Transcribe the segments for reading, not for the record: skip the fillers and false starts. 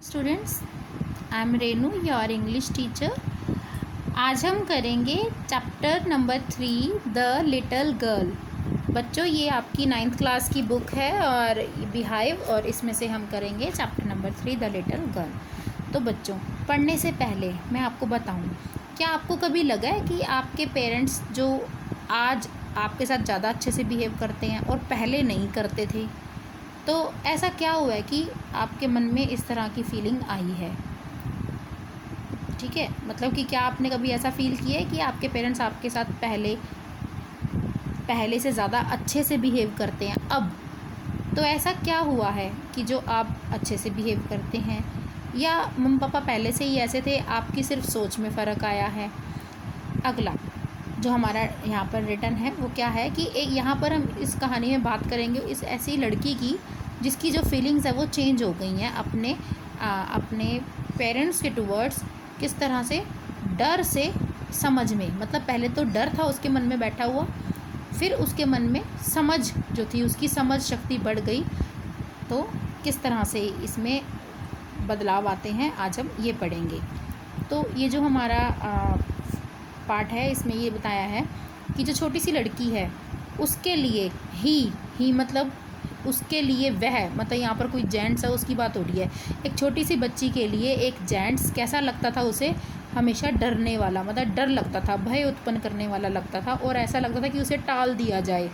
Students, I am Renu, your English teacher. आज हम करेंगे chapter number 3 the little girl. बच्चों, ये आपकी 9th क्लास की बुक है और बिहाइव, और इसमें से हम करेंगे chapter number 3 the little girl. तो बच्चों, पढ़ने से पहले मैं आपको बताऊं, क्या आपको कभी लगा है कि आपके पेरेंट्स जो आज आपके साथ ज़्यादा अच्छे से बिहेव करते हैं और पहले नहीं करते थे? तो ऐसा क्या हुआ है कि आपके मन में इस तरह की फीलिंग आई है? ठीक है, मतलब कि क्या आपने कभी ऐसा फील किया है कि आपके पेरेंट्स आपके साथ पहले से ज़्यादा अच्छे से बिहेव करते हैं अब? तो ऐसा क्या हुआ है कि जो आप अच्छे से बिहेव करते हैं, या मम्मी पापा पहले से ही ऐसे थे, आपकी सिर्फ सोच में फ़र्क आया है? अगला जो हमारा यहाँ पर रिटर्न है वो क्या है कि एक यहाँ पर हम इस कहानी में बात करेंगे इस ऐसी लड़की की जिसकी जो फीलिंग्स है वो चेंज हो गई हैं अपने पेरेंट्स के टुवर्ड्स। किस तरह से? डर से समझ में, मतलब पहले तो डर था उसके मन में बैठा हुआ, फिर उसके मन में समझ जो थी, उसकी समझ शक्ति बढ़ गई। तो किस तरह से इसमें बदलाव आते हैं आज हम ये पढ़ेंगे। तो ये जो हमारा पार्ट है इसमें ये बताया है कि जो छोटी सी लड़की है उसके लिए ही मतलब उसके लिए वह, मतलब यहाँ पर कोई जेंट्स है उसकी बात हो रही है। एक छोटी सी बच्ची के लिए एक जेंट्स कैसा लगता था? उसे हमेशा डरने वाला, मतलब डर लगता था, भय उत्पन्न करने वाला लगता था, और ऐसा लगता था कि उसे टाल दिया जाए।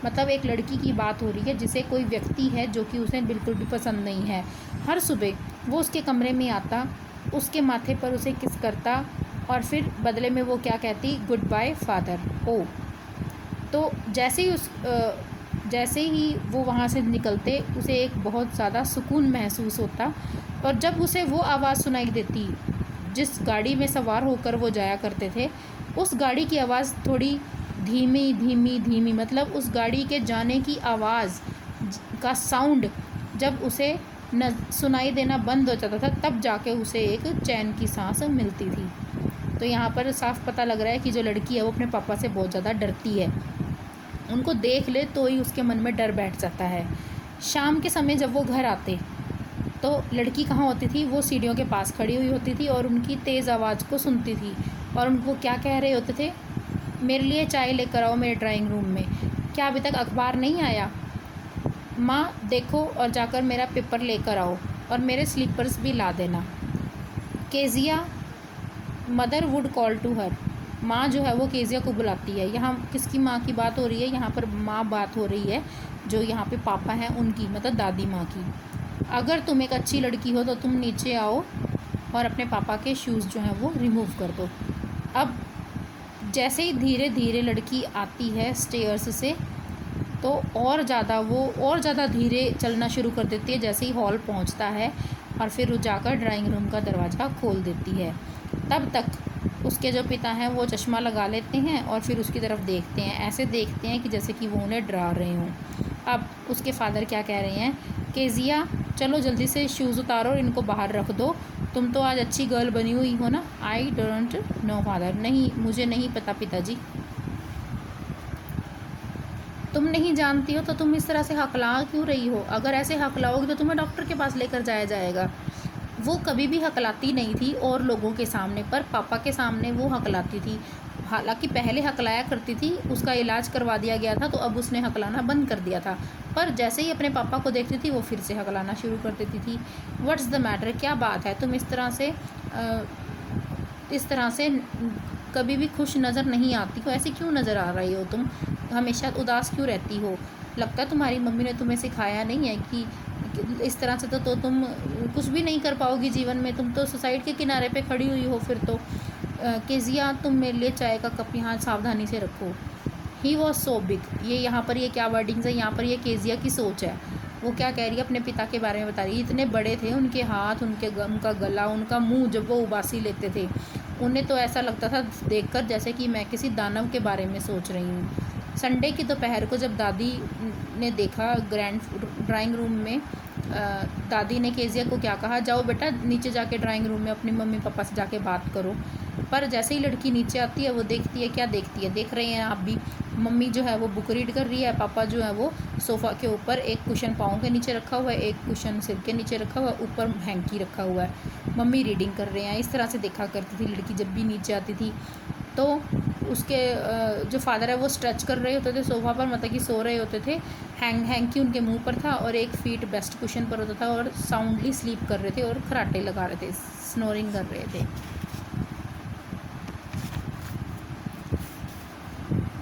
मतलब एक लड़की की बात हो रही है जिसे कोई व्यक्ति है जो कि उसे बिल्कुल भी पसंद नहीं है। हर सुबह वो उसके कमरे में आता, उसके माथे पर उसे किस करता, और फिर बदले में वो क्या कहती? Good bye father. ओ, तो जैसे ही वो वहाँ से निकलते उसे एक बहुत ज़्यादा सुकून महसूस होता। और जब उसे वो आवाज़ सुनाई देती जिस गाड़ी में सवार होकर वो जाया करते थे, उस गाड़ी की आवाज़ थोड़ी धीमी धीमी धीमी, मतलब उस गाड़ी के जाने की आवाज़ का साउंड जब उसे न सुनाई देना बंद हो जाता था, तब जाके उसे एक चैन की सांस मिलती थी। तो यहाँ पर साफ पता लग रहा है कि जो लड़की है वो अपने पापा से बहुत ज़्यादा डरती है। उनको देख ले तो ही उसके मन में डर बैठ जाता है। शाम के समय जब वो घर आते तो लड़की कहाँ होती थी? वो सीढ़ियों के पास खड़ी हुई होती थी और उनकी तेज़ आवाज़ को सुनती थी। और उनको क्या कह रहे होते थे? मेरे लिए चाय लेकर आओ मेरे ड्राइंग रूम में। क्या अभी तक अखबार नहीं आया? माँ देखो, और जाकर मेरा पेपर लेकर आओ, और मेरे स्लीपर्स भी ला देना। Kezia mother would call to her. माँ जो है वो केजिया को बुलाती है। यहाँ किसकी माँ की बात हो रही है? यहाँ पर माँ बात हो रही है जो यहाँ पे पापा हैं उनकी, मतलब दादी माँ की। अगर तुम एक अच्छी लड़की हो तो तुम नीचे आओ और अपने पापा के शूज़ जो हैं वो रिमूव कर दो। अब जैसे ही धीरे धीरे लड़की आती है स्टेयर्स से, तो और ज़्यादा धीरे चलना शुरू कर देती है जैसे ही हॉल पहुँचता है, और फिर वो जाकर ड्राइंग रूम का दरवाज़ा खोल देती है। तब तक उसके जो पिता हैं वो चश्मा लगा लेते हैं और फिर उसकी तरफ देखते हैं, ऐसे देखते हैं कि जैसे कि वो उन्हें डरा रहे हों। अब उसके फादर क्या कह रहे हैं? केजिया चलो जल्दी से शूज़ उतारो और इनको बाहर रख दो। तुम तो आज अच्छी गर्ल बनी हुई हो ना। I don't know father. नहीं, मुझे नहीं पता पिताजी। तुम नहीं जानती हो तो तुम इस तरह से हकला क्यों रही हो? अगर ऐसे हकलाओगी तो तुम्हें डॉक्टर के पास लेकर जाया जाएगा। वो कभी भी हकलाती नहीं थी और लोगों के सामने, पर पापा के सामने वो हकलाती थी। हालांकि पहले हकलाया करती थी, उसका इलाज करवा दिया गया था तो अब उसने हकलाना बंद कर दिया था, पर जैसे ही अपने पापा को देखती थी वो फिर से हकलाना शुरू कर देती थी। What's the matter? क्या बात है? तुम इस तरह से कभी भी खुश नज़र नहीं आती हो। ऐसी क्यों नज़र आ रही हो तुम? हमेशा उदास क्यों रहती हो? लगता है तुम्हारी मम्मी ने तुम्हें सिखाया नहीं है कि इस तरह से तो तुम कुछ भी नहीं कर पाओगी जीवन में। तुम तो सुसाइड के किनारे पे खड़ी हुई हो फिर तो। केजिया तुम मेरे लिए चाय का कप यहाँ सावधानी से रखो। He was so big. ये यहाँ पर ये क्या वर्डिंग्स है? यहाँ पर ये केजिया की सोच है। वो क्या कह रही है? अपने पिता के बारे में बता रही है। इतने बड़े थे उनके हाथ, उनका गला, उनका मुंह, जब वो उबासी लेते थे उन्हें तो ऐसा लगता था देखकर जैसे कि मैं किसी दानव के बारे में सोच रही हूँ। संडे की दोपहर को जब दादी ने देखा ड्राइंग रूम में दादी ने केजिया को क्या कहा, जाओ बेटा नीचे जाके ड्राइंग रूम में अपनी मम्मी पापा से जाके बात करो। पर जैसे ही लड़की नीचे आती है वो देखती है, क्या देखती है, देख रहे हैं आप भी, मम्मी जो है वो बुक रीड कर रही है, पापा जो है वो सोफ़ा के ऊपर एक कुशन पाँव के नीचे रखा हुआ है, एक कुशन सिर के नीचे रखा हुआ है, ऊपर हैंकी रखा हुआ है, मम्मी रीडिंग कर रहे हैं। इस तरह से देखा करती थी लड़की जब भी नीचे आती थी। तो उसके जो फादर है वो स्ट्रेच कर रहे होते थे सोफ़ा पर, मतलब कि सो रहे होते थे, हैंकी उनके मुंह पर था और एक फीट बेस्ट कुशन पर होता था, और साउंडली स्लीप कर रहे थे और खराटे लगा रहे थे, स्नोरिंग कर रहे थे।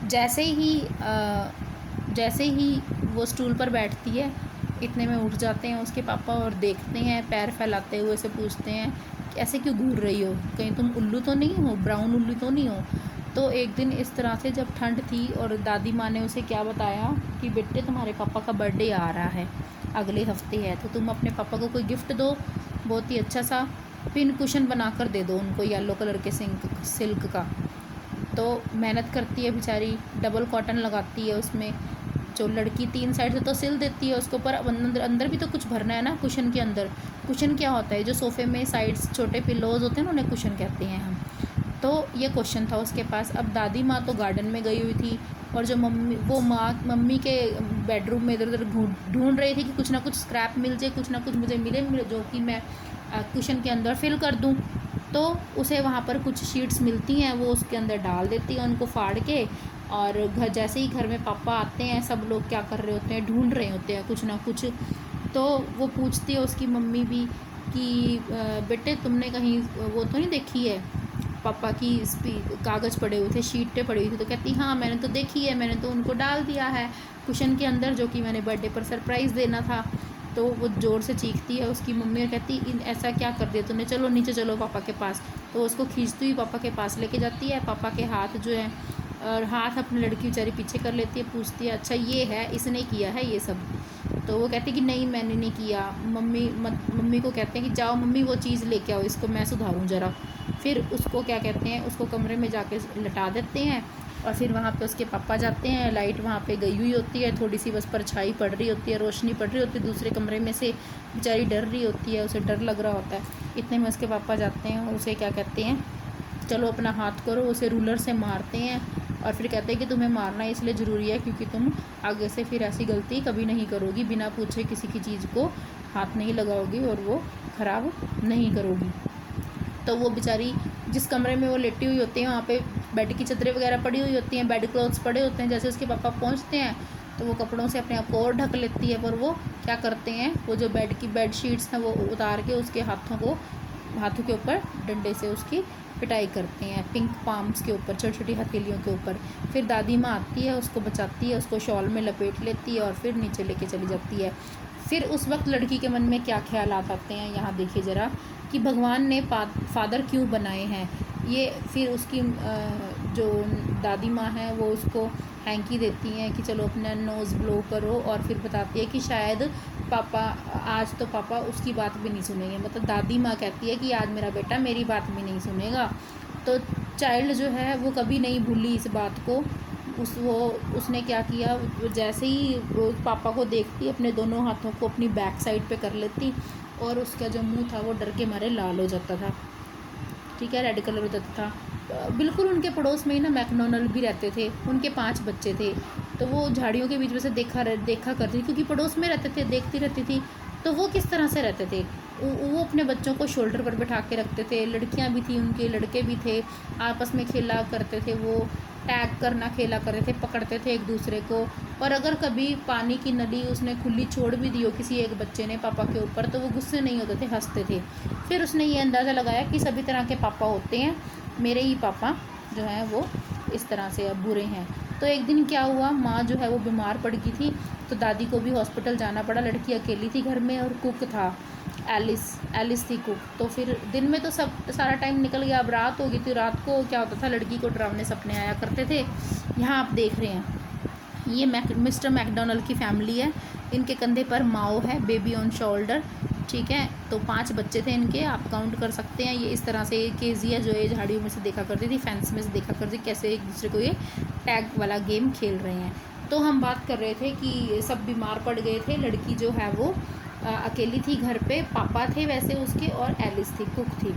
जैसे ही वो स्टूल पर बैठती है, इतने में उठ जाते हैं उसके पापा और देखते हैं, पैर फैलाते हुए से पूछते हैं कि ऐसे क्यों घूर रही हो, कहीं तुम उल्लू तो नहीं हो, ब्राउन उल्लू तो नहीं हो। तो एक दिन इस तरह से जब ठंड थी और दादी माँ ने उसे क्या बताया कि बेटे तुम्हारे पापा का बर्थडे आ रहा है, अगले हफ्ते है, तो तुम अपने पापा को कोई गिफ्ट दो, बहुत ही अच्छा सा पिन कुशन बना कर दे दो उनको, येलो कलर के सिल्क का। तो मेहनत करती है बेचारी, डबल कॉटन लगाती है उसमें, जो लड़की 3 साइड से तो सिल देती है उसको, पर अंदर भी तो कुछ भरना है ना कुशन के अंदर। कुशन क्या होता है, जो सोफ़े में साइड्स छोटे पिलोज होते हैं ना, उन्हें कुशन कहते हैं हम। तो ये क्वेश्चन था उसके पास। अब दादी माँ तो गार्डन में गई हुई थी, और जो मम्मी के बेडरूम में इधर उधर ढूंढ रही थी कि कुछ ना कुछ स्क्रैप मिल जाए, कुछ ना कुछ मुझे मिले जो कि मैं कुशन के अंदर फिल कर दूँ। तो उसे वहाँ पर कुछ शीट्स मिलती हैं, वो उसके अंदर डाल देती है उनको फाड़ के, और जैसे ही घर में पापा आते हैं, सब लोग क्या कर रहे होते हैं, ढूंढ रहे होते हैं कुछ ना कुछ। तो वो पूछती है उसकी मम्मी भी कि बेटे तुमने कहीं वो तो नहीं देखी है, पापा की कागज़ पड़े हुए थे, शीटें पड़ी हुई थी। तो कहती हाँ मैंने तो देखी है, मैंने तो उनको डाल दिया है कुशन के अंदर, जो कि मैंने बर्थडे पर सरप्राइज़ देना था। तो वो ज़ोर से चीखती है उसकी मम्मी और कहती ऐसा क्या कर दिया तूने, चलो नीचे चलो पापा के पास। तो उसको खींचती हुई पापा के पास लेके जाती है, पापा के हाथ जो है, और हाथ अपनी लड़की बेचारी पीछे कर लेती है, पूछती है अच्छा ये है, इसने किया है ये सब। तो वो कहती कि नहीं मैंने नहीं किया। मम्मी को कहते हैं कि जाओ मम्मी वो चीज़ लेके आओ, इसको मैं सुधारूँ ज़रा। फिर उसको क्या कहते हैं, उसको कमरे में जाके लटा देते हैं, और फिर वहाँ पे उसके पापा जाते हैं, लाइट वहाँ पे गई हुई होती है, थोड़ी सी बस परछाई पड़ रही होती है, रोशनी पड़ रही होती है, दूसरे कमरे में से बेचारी डर रही होती है, उसे डर लग रहा होता है। इतने में उसके पापा जाते हैं और उसे क्या कहते हैं, चलो अपना हाथ करो, उसे रूलर से मारते हैं, और फिर कहते हैं कि तुम्हें मारना इसलिए ज़रूरी है क्योंकि तुम आगे से फिर ऐसी गलती कभी नहीं करोगी, बिना पूछे किसी की चीज़ को हाथ नहीं लगाओगी और वो ख़राब नहीं करोगी। तो वो बेचारी जिस कमरे में वो लेटी हुई होती है, वहाँ पे बेड की चादरें वगैरह पड़ी हुई होती हैं, बेड क्लॉथ्स पड़े होते हैं। जैसे उसके पापा पहुँचते हैं तो वो कपड़ों से अपने आप को और ढक लेती है, पर वो क्या करते हैं, वो जो बेड शीट्स हैं वो उतार के उसके हाथों के ऊपर डंडे से उसकी पिटाई करते हैं, पिंक पाम्स के ऊपर, छोटी छोटी हथेलियों के ऊपर। फिर दादी माँ आती है, उसको बचाती है, उसको शॉल में लपेट लेती है और फिर नीचे लेके चली जाती है। फिर उस वक्त लड़की के मन में क्या ख्याल आते हैं, यहाँ देखिए ज़रा, कि भगवान ने फादर क्यों बनाए हैं ये। फिर उसकी जो दादी माँ है वो उसको हैंकी देती हैं कि चलो अपना नोज़ ब्लो करो, और फिर बताती है कि शायद आज तो पापा उसकी बात भी नहीं सुनेंगे। मतलब दादी माँ कहती है कि आज मेरा बेटा मेरी बात भी नहीं सुनेगा। तो चाइल्ड जो है वो कभी नहीं भूली इस बात को। उसने क्या किया, जैसे ही वो पापा को देखती अपने दोनों हाथों को अपनी बैक साइड पे कर लेती, और उसका जो मुंह था वो डर के मारे लाल हो जाता था, ठीक है, रेड कलर हो जाता था। बिल्कुल उनके पड़ोस में ही ना मैकडोनल्ड भी रहते थे, उनके 5 बच्चे थे। तो वो झाड़ियों के बीच में से देखा करती थी, क्योंकि पड़ोस में रहते थे, देखती रहती थी। तो वो किस तरह से रहते थे, वो अपने बच्चों को शोल्डर पर बैठा के रखते थे, लड़कियां भी थी उनके, लड़के भी थे, आपस में खेला करते थे, वो टैग करना खेला करते थे, पकड़ते थे एक दूसरे को। और अगर कभी पानी की नली उसने खुली छोड़ भी दी हो किसी एक बच्चे ने पापा के ऊपर, तो वो गुस्से नहीं होते थे, हंसते थे। फिर उसने ये अंदाज़ा लगाया कि सभी तरह के पापा होते हैं, मेरे ही पापा जो हैं वो इस तरह से अब बुरे हैं। तो एक दिन क्या हुआ, माँ जो है वो बीमार पड़ गई थी, तो दादी को भी हॉस्पिटल जाना पड़ा। लड़की अकेली थी घर में, और कुक था, एलिस थी कुक। तो फिर दिन में तो सारा टाइम निकल गया, अब रात हो गई थी। रात को क्या होता था, लड़की को डरावने सपने आया करते थे। यहाँ आप देख रहे हैं, ये मिस्टर मैकडोनल्ड की फैमिली है, इनके कंधे पर माओ है, बेबी ऑन शोल्डर, ठीक है। तो 5 बच्चे थे इनके, आप काउंट कर सकते हैं। ये इस तरह से केजिया जो है झाड़ियों में से देखा करती थी, फेंस में से देखा करती थी, कैसे एक दूसरे को ये टैग वाला गेम खेल रहे हैं। तो हम बात कर रहे थे कि सब बीमार पड़ गए थे, लड़की जो है वो अकेली थी घर पे, पापा थे वैसे उसके और एलिस थी, कुक थी।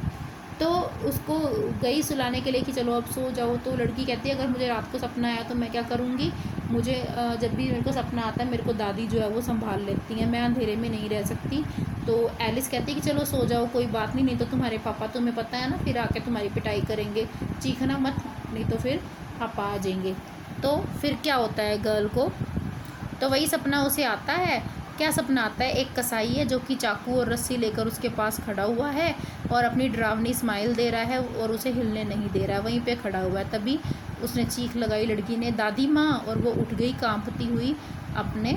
तो उसको गई सुलाने के लिए कि चलो अब सो जाओ। तो लड़की कहती है अगर मुझे रात को सपना आया तो मैं क्या करूँगी, मुझे जब भी मेरे को सपना आता है मेरे को दादी जो है वो संभाल लेती हैं, मैं अंधेरे में नहीं रह सकती। तो एलिस कहती है कि चलो सो जाओ, कोई बात नहीं, नहीं तो तुम्हारे पापा, तुम्हें पता है ना, फिर आके तुम्हारी पिटाई करेंगे, चीखना मत, नहीं तो फिर पापा आ जाएंगे। तो फिर क्या होता है गर्ल को, तो वही सपना उसे आता है। क्या सपना आता है, एक कसाई है जो कि चाकू और रस्सी लेकर उसके पास खड़ा हुआ है और अपनी डरावनी स्माइल दे रहा है और उसे हिलने नहीं दे रहा है, वहीं पे खड़ा हुआ है। तभी उसने चीख लगाई लड़की ने, दादी माँ, और वो उठ गई कांपती हुई अपने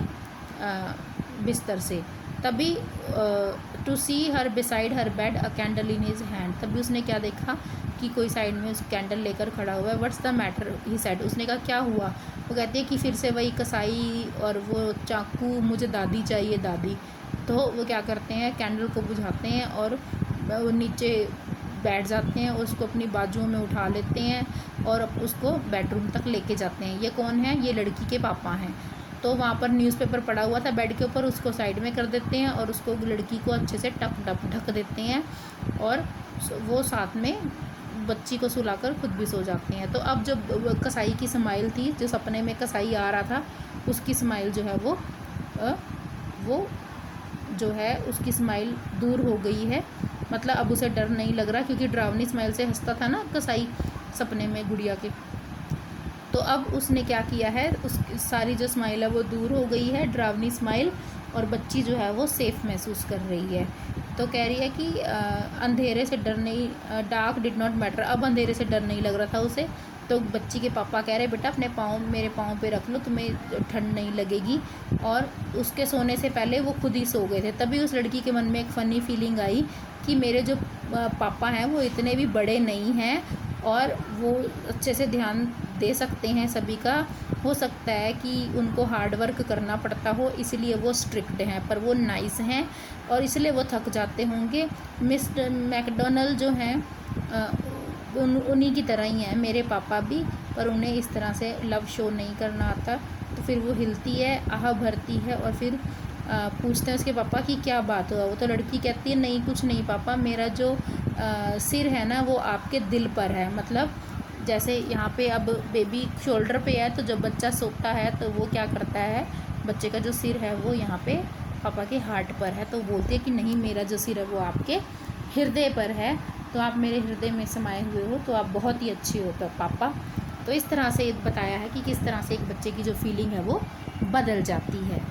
बिस्तर से। तभी to see her beside her bed a candle in his hand, तभी उसने क्या देखा कि कोई साइड में उस कैंडल लेकर खड़ा हुआ है। What's the matter he said, उसने कहा क्या हुआ। वो कहती है कि फिर से वही कसाई और वो चाकू, मुझे दादी चाहिए दादी। तो वो क्या करते हैं, कैंडल को बुझाते हैं और वो नीचे बैठ जाते हैं और उसको अपनी बाजुओं में उठा लेते हैं और उसको बेडरूम तक लेके जाते हैं। ये कौन है, ये लड़की के पापा हैं। तो वहाँ पर न्यूज़पेपर पड़ा हुआ था बेड के ऊपर, उसको साइड में कर देते हैं और उसको लड़की को अच्छे से ढक देते हैं और वो साथ में बच्ची को सुलाकर खुद भी सो जाते हैं। तो अब जब कसाई की स्माइल थी, जो सपने में कसाई आ रहा था, उसकी स्माइल जो है वो जो है उसकी स्माइल दूर हो गई है। मतलब अब उसे डर नहीं लग रहा, क्योंकि डरावनी स्माइल से हंसता था ना कसाई सपने में गुड़िया के। तो अब उसने क्या किया है, उस सारी जो स्माइल है वो दूर हो गई है, डरावनी स्माइल, और बच्ची जो है वो सेफ़ महसूस कर रही है। तो कह रही है कि अंधेरे से डर नहीं, डार्क डिड नॉट मैटर, अब अंधेरे से डर नहीं लग रहा था उसे। तो बच्ची के पापा कह रहे बेटा अपने पाँव मेरे पाँव पे रख लो, तुम्हें ठंड नहीं लगेगी। और उसके सोने से पहले वो खुद ही सो गए थे। तभी उस लड़की के मन में एक फ़नी फीलिंग आई कि मेरे जो पापा हैं वो इतने भी बड़े नहीं हैं और वो अच्छे से ध्यान दे सकते हैं सभी का। हो सकता है कि उनको हार्ड वर्क करना पड़ता हो, इसलिए वो स्ट्रिक्ट हैं, पर वो नाइस हैं और इसलिए वो थक जाते होंगे। मिस्टर मैकडोनल्ड जो हैं उन्हीं की तरह ही हैं मेरे पापा भी, पर उन्हें इस तरह से लव शो नहीं करना आता। तो फिर वो हिलती है, आह भरती है और फिर पूछते हैं उसके पापा कि क्या बात हुआ। वो तो लड़की कहती है नहीं कुछ नहीं पापा, मेरा जो सिर है ना वो आपके दिल पर है। मतलब जैसे यहाँ पे अब बेबी शोल्डर पे है, तो जब बच्चा सोता है तो वो क्या करता है, बच्चे का जो सिर है वो यहाँ पे पापा के हार्ट पर है। तो बोलती है कि नहीं, मेरा जो सिर है वो आपके हृदय पर है, तो आप मेरे हृदय में समाये हुए हो, तो आप बहुत ही अच्छे हो पापा। तो इस तरह से बताया है कि किस तरह से एक बच्चे की जो फीलिंग है वो बदल जाती है।